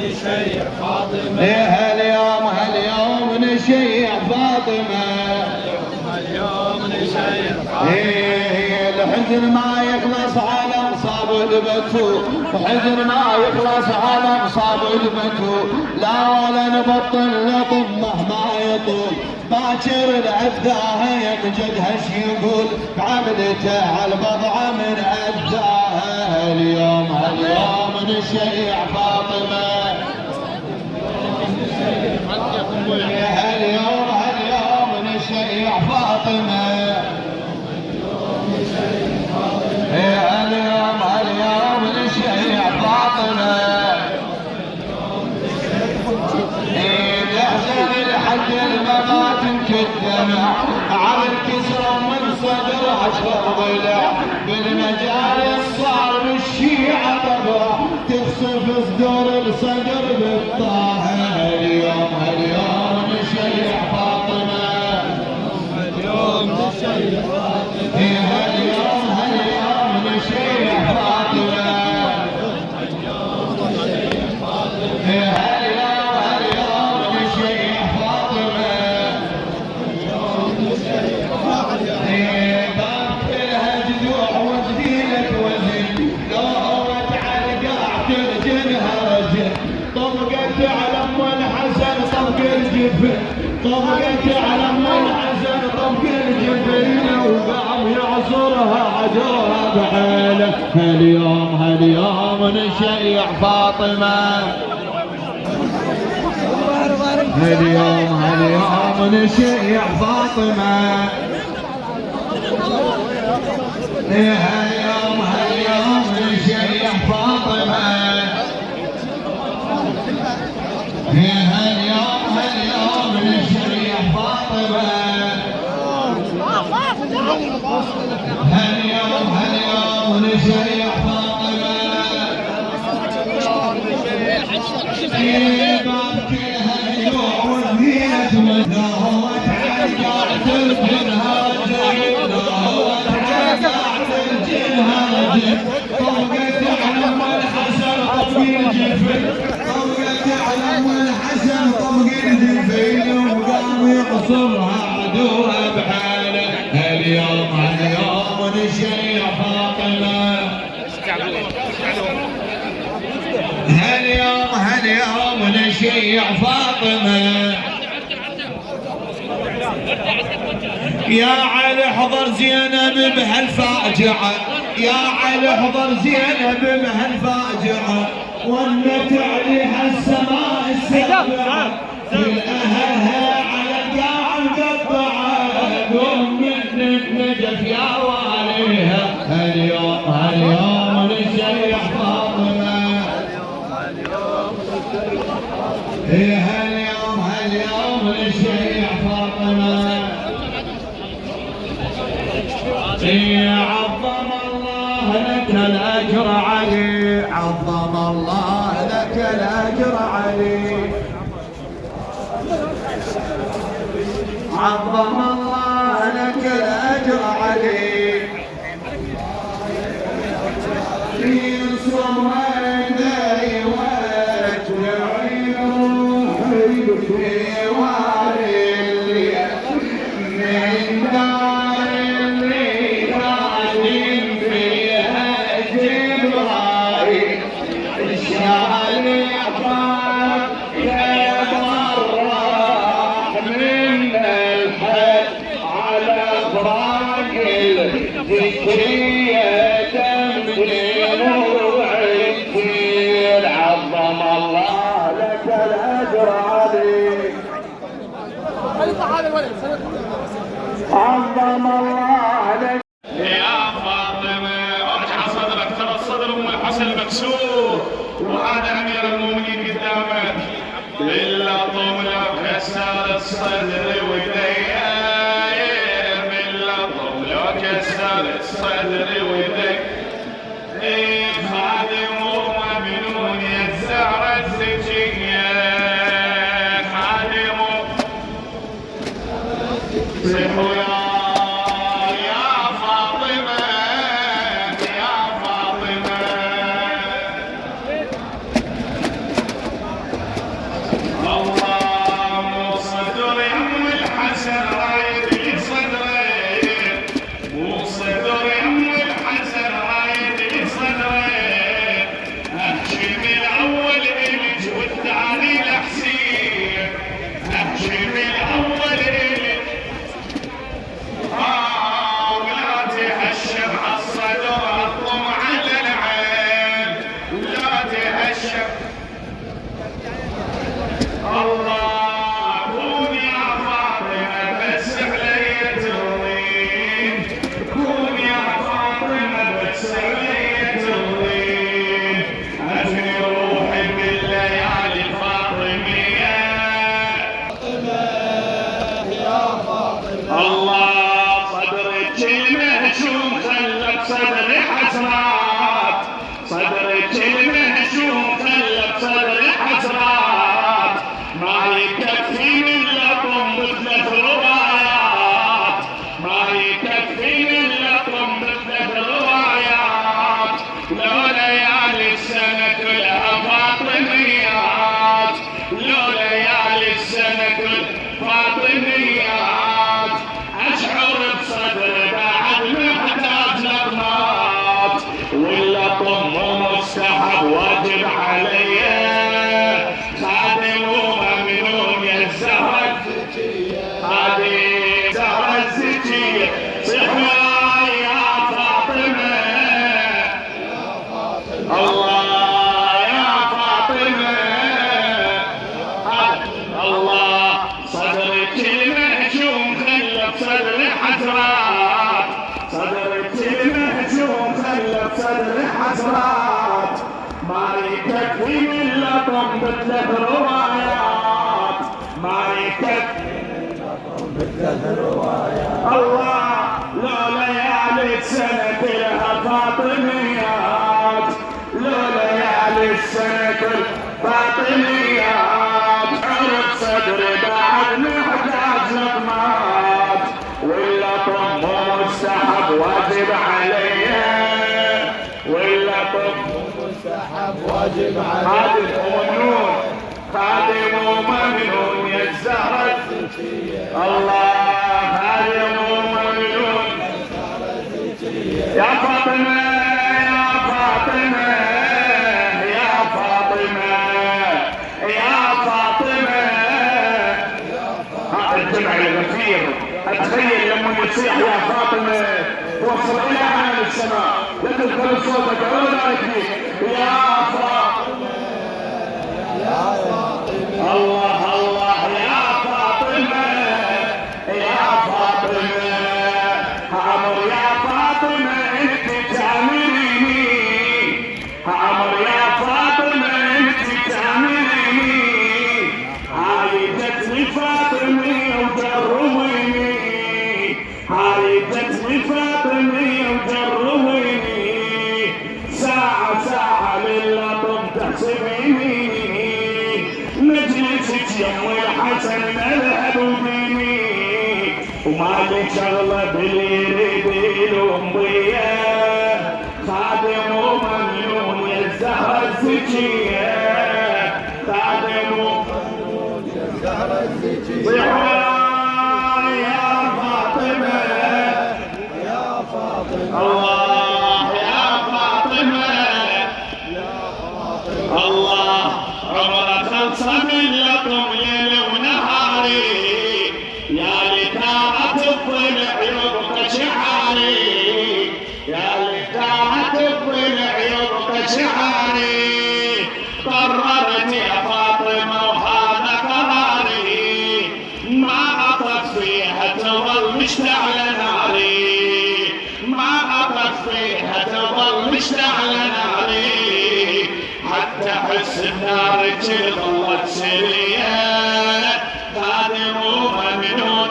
نشيع فاطمة. هاليوم نشيع فاطمة. اليوم نشيع فاطمة. الحزن ما يخلص على مصاب البتول، حزن ما يخلص على مصاب البتول، لا ولا نبطل نطم مهما يطول، باكر العذاها يمجدها شي يقول، عملته على البضعة من عذاها. اليوم نشيع فاطمة. هاليوم نشيع فاطمة. اليوم نشيع فاطمة. يحزن لحد الممات انكدمع، على الكسر من صدرها شر ضلع، بالمجالس صار بالشيعة طبع، تخسف صدور الصدر بالطاهر. اليوم نشيع فاطمة. اليوم نشيع فاطمة. اليوم نشيع فاطمة. اليوم نشيع فاطمة. باكلها جذوع وجديلة وزن، لو هوت على قاع ترجنها رجل، طبقت على ام الحسن طبق الجفن، طبقت على ام الحسن طبق الجفن، وقام يعصرها عجرها بعينه. اليوم نشيع فاطمة. اليوم نشيع فاطمة. اليوم نشيع فاطمة. اليوم نشيع فاطمة. اليوم نشيع فاطمة. بابكيها اليوم والهيلة لا هو تعلقع تلقنها رجل، لا هو تعلقع تلقنها رجل، طبقت على ام الحسن طبق الجفن، طبقت على ام الحسن طبق الجفن، وقام يقصرها عدوها بحاله. اليوم نشيع فاطمة. اليوم نشيع فاطمة. يا علي احضر زينب بهالفاجعة، يا علي احضر زينب بهالفاجعة، ونت عليها السماء السابعة، كل اهلها على القاع مقطعة، قوم من نجف يا واليها. اليوم نشيع فاطمة. اليوم نشيع فاطمة. عظم الله لك الأجر علي، عظم الله لك الأجر علي، عظم الله لك الأجر علي. ينصر والدي واتبعي روحي في والي من دار اللي قاعدين فيها جبرايل، شال عطاك يا فرح من الحد على فراق الذكرية تمضي وعيد. عظم الله لك الأجر عليك، عظم الله لك. يا فاطمة ارجع صدرك، ترى الصدر ام الحسن مكسور، وهذا امير المؤمنين قدامك، الا طملك كسر الصدر وديايم، الا طملك كسر الصدر وديايم. خادم وممنون يا الزهرة الزكية، خادم صحوا يا فاطمة، يا فاطمة. حسرات ما يكفي من لطم بثلاث روايات ما يكفي الله لو ليالي سنة لها فاطميات لو ليالي السنة الفاطميات عرف صدري بعد محتاج لطمات واللطم مو مستحب واجب عليا واللطم مو مستحب واجب عليك خادم وممنون خادم وممنون يا الزهرة الله خادم وممنون يا فاطمة يا فاطمة يا فاطمة يا فاطمة الجمع الغفير اتخيل لما يصيح يا فاطمة توصل الى اعلى السماء لا تذكر صوتك ولا ذلك فيك يا فاطمة يا فاطمة الله الله يا فاطمة يا فاطمة عمر يا فاطمة انت تعمليني عمر يا فاطمة انت تعمليني هاي جتني فاطمة وجربيني هاي جتني فاطمة وجربيني ساعة ساعة للطب تحسبيني مجلسك يم الحسن مذهب وديني وما لي شغلة باللي يريد يلوم بيا خادم وممنون يا الزهرة الزكية خادم وممنون يا الزهرة الزكية يا فاطمة يا فاطمة الله يا فاطمة الله عمره خلصة من لطم ليل ونهاري يا لتاعة الضلع يبقى شعاري يا لتاعة الضلع يبقى شعاري قررت يا فاطمة وهذا قراري ما أطت فيها تظل مشتعلة ناري ما أطت فيها تظل مشتعلة ناري حتى احس بنارك ظلت سريه خادم وممنون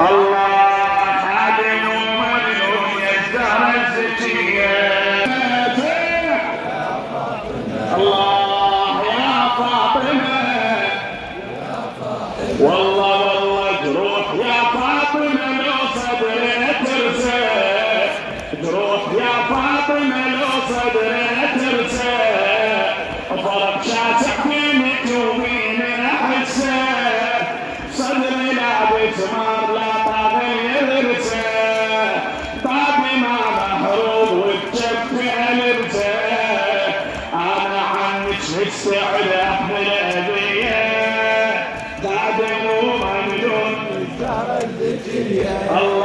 الله خادم وممنون يا الزهرة الزكية الله يا فاطمة والله والله جروح يا فاطمة لو صدري ترسل جروح يا فاطمة لو صدري ترسل فرق شاسع فينك ومين احسه صدري لابس مار لا طاغي يرسه طابي ما محروق وبجبتي البسه انا عنك مستعد احمل اذيه خادم وممنون الزهرة الزكية الله